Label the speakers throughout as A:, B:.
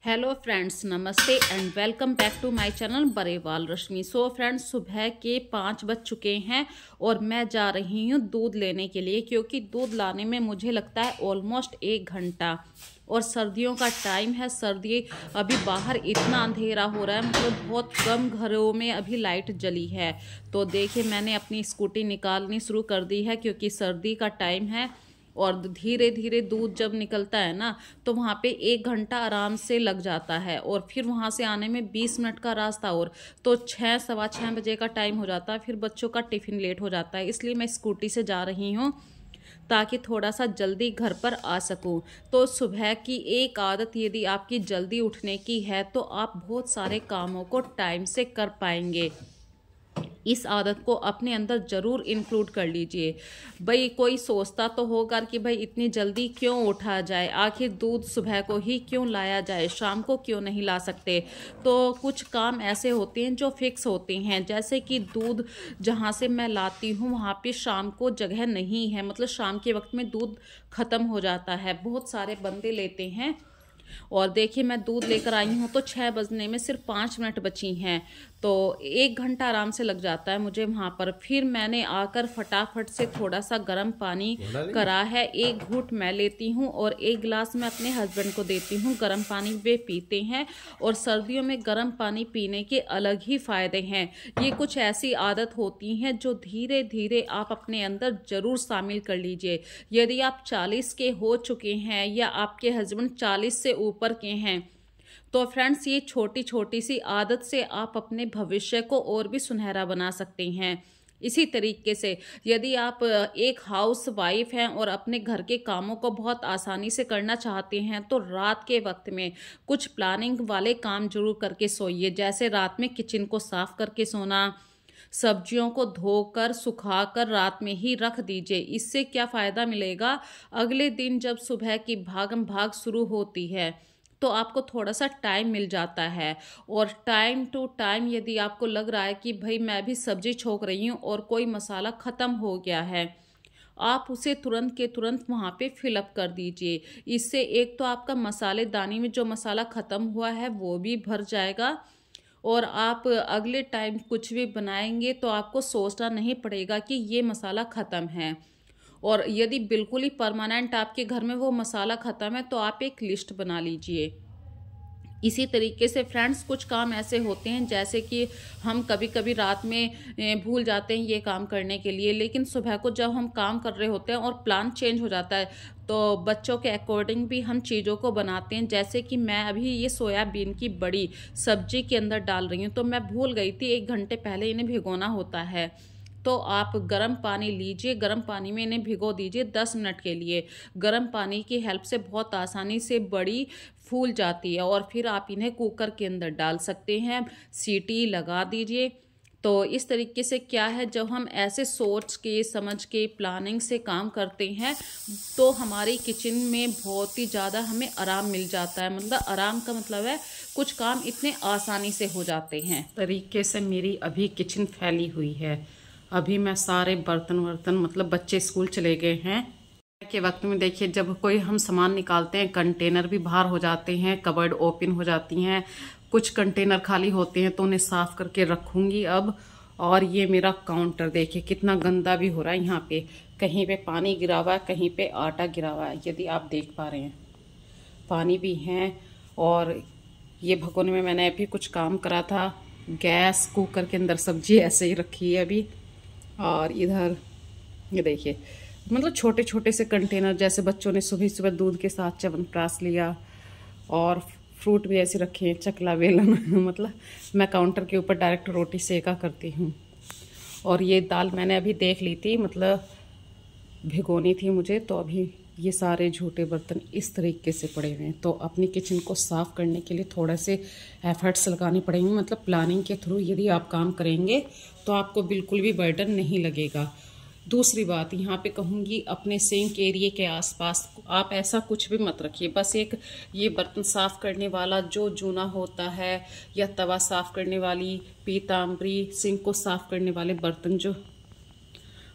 A: Hello friends, नमस्ते and welcome back to my channel Barewal Rashmi. So friends, सुबह के 5 बज चुके हैं और मैं जा रही हूँ दूध लेने के लिए, क्योंकि दूध लाने में मुझे लगता है ऑलमोस्ट 1 घंटा। और सर्दियों का टाइम है, सर्दी अभी बाहर इतना अंधेरा हो रहा है, मतलब बहुत कम घरों में अभी लाइट जली है। तो देखिए, मैंने अपनी स्कूटी निकालनी शुरू कर दी है, क्योंकि सर्दी का टाइम है और धीरे धीरे दूध जब निकलता है ना, तो वहाँ पे 1 घंटा आराम से लग जाता है। और फिर वहाँ से आने में 20 मिनट का रास्ता, और तो 6 सवा 6 बजे का टाइम हो जाता है। फिर बच्चों का टिफ़िन लेट हो जाता है, इसलिए मैं स्कूटी से जा रही हूँ ताकि थोड़ा सा जल्दी घर पर आ सकूं। तो सुबह की एक आदत यदि आपकी जल्दी उठने की है, तो आप बहुत सारे कामों को टाइम से कर पाएंगे। इस आदत को अपने अंदर ज़रूर इंक्लूड कर लीजिए। भाई, कोई सोचता तो होगा कि भाई इतनी जल्दी क्यों उठा जाए, आखिर दूध सुबह को ही क्यों लाया जाए, शाम को क्यों नहीं ला सकते। तो कुछ काम ऐसे होते हैं जो फिक्स होते हैं, जैसे कि दूध जहाँ से मैं लाती हूँ वहाँ पे शाम को जगह नहीं है, मतलब शाम के वक्त में दूध ख़त्म हो जाता है, बहुत सारे बंदे लेते हैं। और देखिए, मैं दूध लेकर आई हूँ तो 6 बजने में सिर्फ 5 मिनट बची हैं, तो 1 घंटा आराम से लग जाता है मुझे वहाँ पर। फिर मैंने आकर फटाफट से थोड़ा सा गर्म पानी करा है, 1 घूंट मैं लेती हूँ और 1 गिलास मैं अपने हस्बैंड को देती हूँ। गर्म पानी वे पीते हैं, और सर्दियों में गर्म पानी पीने के अलग ही फ़ायदे हैं। ये कुछ ऐसी आदत होती हैं जो धीरे धीरे आप अपने अंदर ज़रूर शामिल कर लीजिए। यदि आप 40 के हो चुके हैं या आपके हस्बैंड 40 से ऊपर के हैं, तो फ्रेंड्स, ये छोटी छोटी सी आदत से आप अपने भविष्य को और भी सुनहरा बना सकते हैं। इसी तरीके से यदि आप एक हाउस वाइफ हैं और अपने घर के कामों को बहुत आसानी से करना चाहते हैं, तो रात के वक्त में कुछ प्लानिंग वाले काम जरूर करके सोइए। जैसे रात में किचन को साफ करके सोना, सब्जियों को धोकर सुखाकर रात में ही रख दीजिए। इससे क्या फ़ायदा मिलेगा, अगले दिन जब सुबह की भागम भाग शुरू होती है तो आपको थोड़ा सा टाइम मिल जाता है। और टाइम टू टाइम यदि आपको लग रहा है कि भाई मैं भी सब्जी छोक रही हूँ और कोई मसाला ख़त्म हो गया है, आप उसे तुरंत के तुरंत वहाँ पे फिलअप कर दीजिए। इससे एक तो आपका मसालेदानी में जो मसाला ख़त्म हुआ है वो भी भर जाएगा, और आप अगले टाइम कुछ भी बनाएंगे तो आपको सोचना नहीं पड़ेगा कि ये मसाला ख़त्म है। और यदि बिल्कुल ही परमानेंट आपके घर में वो मसाला ख़त्म है, तो आप एक लिस्ट बना लीजिए। इसी तरीके से फ्रेंड्स, कुछ काम ऐसे होते हैं जैसे कि हम कभी कभी रात में भूल जाते हैं ये काम करने के लिए, लेकिन सुबह को जब हम काम कर रहे होते हैं और प्लान चेंज हो जाता है, तो बच्चों के अकॉर्डिंग भी हम चीज़ों को बनाते हैं। जैसे कि मैं अभी ये सोयाबीन की बड़ी सब्जी के अंदर डाल रही हूँ, तो मैं भूल गई थी 1 घंटे पहले इन्हें भिगोना होता है। तो आप गर्म पानी लीजिए, गर्म पानी में इन्हें भिगो दीजिए 10 मिनट के लिए। गर्म पानी की हेल्प से बहुत आसानी से बड़ी फूल जाती है, और फिर आप इन्हें कुकर के अंदर डाल सकते हैं, सीटी लगा दीजिए। तो इस तरीके से क्या है, जब हम ऐसे सोच के समझ के प्लानिंग से काम करते हैं, तो हमारी किचन में बहुत ही ज़्यादा हमें आराम मिल जाता है। मतलब आराम का मतलब है कुछ काम इतने आसानी से हो जाते हैं। तरीके से मेरी अभी किचन फैली हुई है। अभी मैं सारे बर्तन मतलब बच्चे स्कूल चले गए हैं के वक्त में देखिए, जब कोई हम सामान निकालते हैं कंटेनर भी बाहर हो जाते हैं, कबर्ड ओपन हो जाती हैं, कुछ कंटेनर खाली होते हैं, तो उन्हें साफ करके रखूंगी अब। और ये मेरा काउंटर देखिए कितना गंदा भी हो रहा है, यहाँ पे कहीं पे पानी गिरा हुआ है, कहीं पे आटा गिरा हुआ है, यदि आप देख पा रहे हैं पानी भी है। और ये भगोने में मैंने अभी कुछ काम करा था, गैस कुकर के अंदर सब्जी ऐसे ही रखी है अभी। और इधर ये देखिए, मतलब छोटे छोटे से कंटेनर, जैसे बच्चों ने सुबह सुबह दूध के साथ च्यवनप्राश लिया, और फ्रूट भी ऐसे रखे हैं, चकला बेलन मतलब मैं काउंटर के ऊपर डायरेक्ट रोटी सेका करती हूँ। और ये दाल मैंने अभी देख ली थी, मतलब भिगोनी थी मुझे, तो अभी ये सारे झूठे बर्तन इस तरीके से पड़े हुए हैं। तो अपनी किचन को साफ़ करने के लिए थोड़े से एफर्ट्स लगाने पड़ेंगे, मतलब प्लानिंग के थ्रू यदि आप काम करेंगे तो आपको बिल्कुल भी बर्डन नहीं लगेगा। दूसरी बात यहाँ पे कहूँगी, अपने सिंक एरिया के आसपास आप ऐसा कुछ भी मत रखिए। बस एक ये बर्तन साफ़ करने वाला जो जूना होता है, या तवा साफ़ करने वाली पीताम्बरी, सिंक को साफ़ करने वाले बर्तन जो,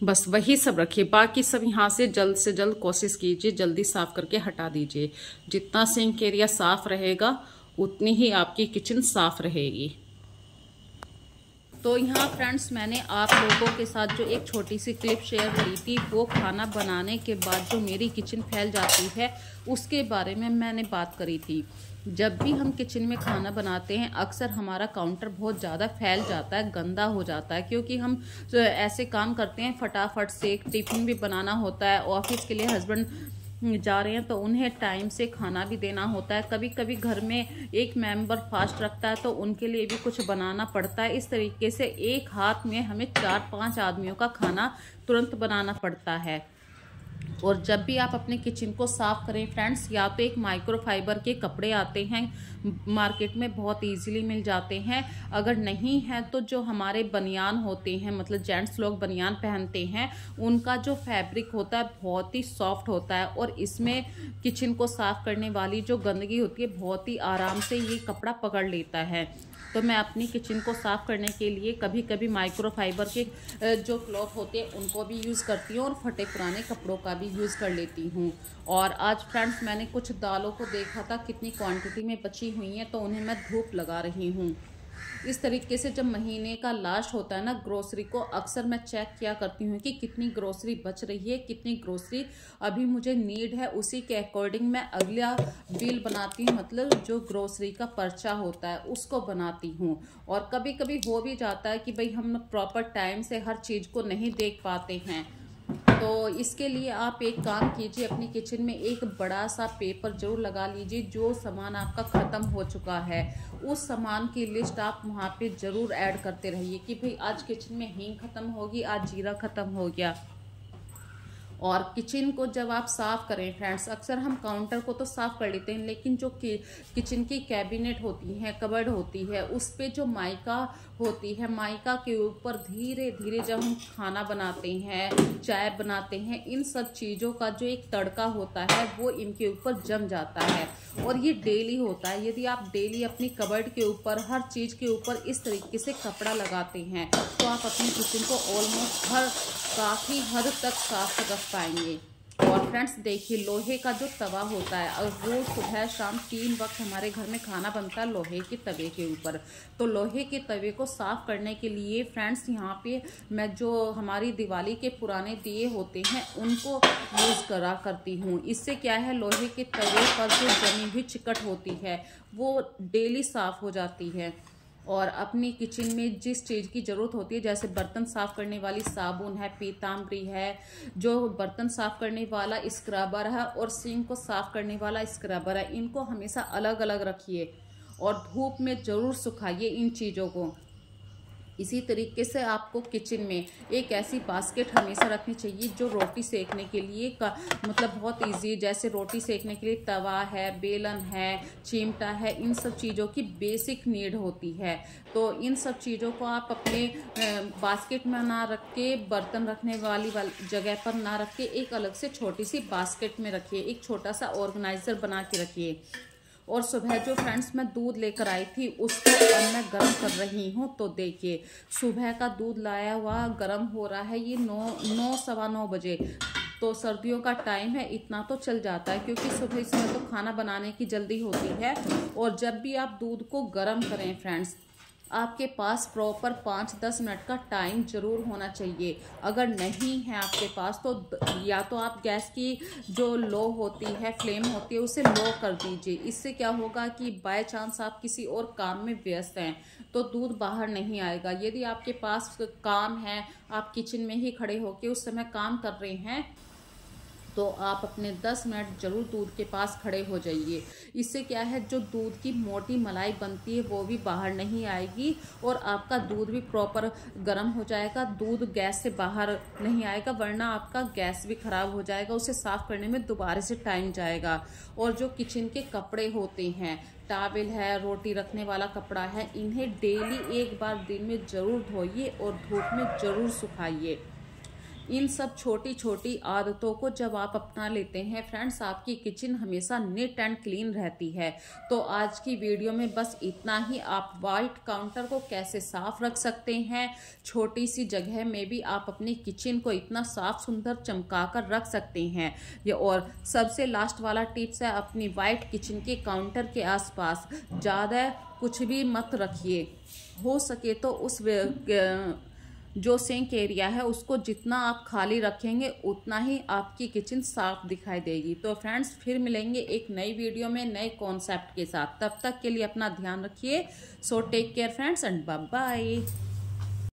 A: बस वही सब रखिए। बाकी सब यहाँ से जल्द कोशिश कीजिए जल्दी साफ़ करके हटा दीजिए। जितना सिंक एरिया साफ़ रहेगा उतनी ही आपकी किचन साफ रहेगी। तो यहाँ फ्रेंड्स मैंने आप लोगों के साथ जो एक छोटी सी क्लिप शेयर करी थी, वो खाना बनाने के बाद जो मेरी किचन फैल जाती है उसके बारे में मैंने बात करी थी। जब भी हम किचन में खाना बनाते हैं अक्सर हमारा काउंटर बहुत ज़्यादा फैल जाता है, गंदा हो जाता है, क्योंकि हम ऐसे काम करते हैं फटाफट से। टिफ़िन भी बनाना होता है, ऑफिस के लिए हस्बैंड जा रहे हैं तो उन्हें टाइम से खाना भी देना होता है। कभी कभी घर में एक मेंबर फास्ट रखता है तो उनके लिए भी कुछ बनाना पड़ता है। इस तरीके से एक हाथ में हमें 4-5 आदमियों का खाना तुरंत बनाना पड़ता है। और जब भी आप अपने किचन को साफ़ करें फ्रेंड्स, या तो एक माइक्रोफाइबर के कपड़े आते हैं मार्केट में, बहुत इजीली मिल जाते हैं। अगर नहीं है तो जो हमारे बनियान होते हैं, मतलब जेंट्स लोग बनियान पहनते हैं, उनका जो फैब्रिक होता है बहुत ही सॉफ्ट होता है और इसमें किचन को साफ़ करने वाली जो गंदगी होती है बहुत ही आराम से ये कपड़ा पकड़ लेता है। तो मैं अपनी किचन को साफ़ करने के लिए कभी कभी माइक्रोफाइबर के जो क्लॉथ होते हैं उनको भी यूज़ करती हूँ और फटे पुराने कपड़ों का भी यूज़ कर लेती हूँ। और आज फ्रेंड्स मैंने कुछ दालों को देखा था कितनी क्वांटिटी में बची हुई हैं, तो उन्हें मैं धूप लगा रही हूँ। इस तरीके से जब महीने का लास्ट होता है ना ग्रोसरी को, अक्सर मैं चेक किया करती हूँ कि कितनी ग्रोसरी बच रही है, कितनी ग्रोसरी अभी मुझे नीड है, उसी के अकॉर्डिंग मैं अगला बिल बनाती हूँ, मतलब जो ग्रोसरी का पर्चा होता है उसको बनाती हूँ। और कभी कभी हो भी जाता है कि भाई हम प्रॉपर टाइम से हर चीज़ को नहीं देख पाते हैं, तो इसके लिए आप एक काम कीजिए, अपनी किचन में एक बड़ा सा पेपर जरूर लगा लीजिए। जो सामान आपका ख़त्म हो चुका है उस सामान की लिस्ट आप वहाँ पे ज़रूर ऐड करते रहिए कि भाई आज किचन में हींग ख़त्म होगी, आज जीरा ख़त्म हो गया। और किचन को जब आप साफ़ करें फ्रेंड्स, अक्सर हम काउंटर को तो साफ़ कर लेते हैं, लेकिन जो किचन की कैबिनेट होती हैं, कबर्ड होती है, उस पे जो माइका होती है, माइका के ऊपर धीरे धीरे जब हम खाना बनाते हैं, चाय बनाते हैं, इन सब चीज़ों का जो एक तड़का होता है वो इनके ऊपर जम जाता है। और ये डेली होता है। यदि आप डेली अपनी कबर्ड के ऊपर, हर चीज़ के ऊपर इस तरीके से कपड़ा लगाते हैं तो आप अपनी किचन को ऑलमोस्ट काफ़ी हद तक साफ रख पाएंगे। और फ्रेंड्स देखिए, लोहे का जो तवा होता है, और रोज़ सुबह शाम 3 वक्त हमारे घर में खाना बनता है लोहे के तवे के ऊपर। तो लोहे के तवे को साफ़ करने के लिए फ्रेंड्स यहाँ पे मैं जो हमारी दिवाली के पुराने दिए होते हैं उनको यूज़ करा करती हूँ। इससे क्या है, लोहे के तवे पर जो जमी हुई चिकट होती है वो डेली साफ़ हो जाती है। और अपनी किचन में जिस चीज़ की ज़रूरत होती है, जैसे बर्तन साफ़ करने वाली साबुन है, पीताम्बरी है, जो बर्तन साफ़ करने वाला स्क्रबर है और सिंक को साफ़ करने वाला स्क्रबर है, इनको हमेशा अलग अलग रखिए और धूप में ज़रूर सुखाइए इन चीज़ों को। इसी तरीके से आपको किचन में एक ऐसी बास्केट हमेशा रखनी चाहिए जो रोटी सेकने के लिए का मतलब बहुत इजी, जैसे रोटी सेकने के लिए तवा है, बेलन है, चिमटा है, इन सब चीज़ों की बेसिक नीड होती है। तो इन सब चीज़ों को आप अपने बास्केट में ना रख के, बर्तन रखने वाली जगह पर ना रख के, एक अलग से छोटी सी बास्केट में रखिए, एक छोटा सा ऑर्गेनाइजर बना के रखिए। और सुबह जो फ्रेंड्स मैं दूध लेकर आई थी उसको अब मैं गर्म कर रही हूँ। तो देखिए, सुबह का दूध लाया हुआ गर्म हो रहा है, ये 9-9 बजे। तो सर्दियों का टाइम है, इतना तो चल जाता है क्योंकि सुबह सुबह तो खाना बनाने की जल्दी होती है। और जब भी आप दूध को गर्म करें फ्रेंड्स, आपके पास प्रॉपर 5-10 मिनट का टाइम ज़रूर होना चाहिए। अगर नहीं है आपके पास तो या तो आप गैस की जो लो होती है, फ्लेम होती है, उसे लो कर दीजिए। इससे क्या होगा कि बाय चांस आप किसी और काम में व्यस्त हैं तो दूध बाहर नहीं आएगा। यदि आपके पास काम है, आप किचन में ही खड़े होकर उस समय काम कर रहे हैं, तो आप अपने 10 मिनट ज़रूर दूध के पास खड़े हो जाइए। इससे क्या है, जो दूध की मोटी मलाई बनती है वो भी बाहर नहीं आएगी और आपका दूध भी प्रॉपर गर्म हो जाएगा। दूध गैस से बाहर नहीं आएगा, वरना आपका गैस भी ख़राब हो जाएगा, उसे साफ़ करने में दोबारा से टाइम जाएगा। और जो किचन के कपड़े होते हैं, टॉवेल है, रोटी रखने वाला कपड़ा है, इन्हें डेली एक बार दिन में ज़रूर धोइए और धूप में ज़रूर सुखाइए। इन सब छोटी छोटी आदतों को जब आप अपना लेते हैं फ्रेंड्स, आपकी किचन हमेशा नीट एंड क्लीन रहती है। तो आज की वीडियो में बस इतना ही। आप वाइट काउंटर को कैसे साफ रख सकते हैं, छोटी सी जगह में भी आप अपनी किचन को इतना साफ सुंदर चमका कर रख सकते हैं। ये और सबसे लास्ट वाला टिप्स है, अपनी वाइट किचन के काउंटर के आसपास ज़्यादा कुछ भी मत रखिए। हो सके तो उस जो सिंक एरिया है उसको जितना आप खाली रखेंगे उतना ही आपकी किचन साफ दिखाई देगी। तो फ्रेंड्स, फिर मिलेंगे एक नई वीडियो में नए कॉन्सेप्ट के साथ। तब तक के लिए अपना ध्यान रखिए। So take care friends and bye bye.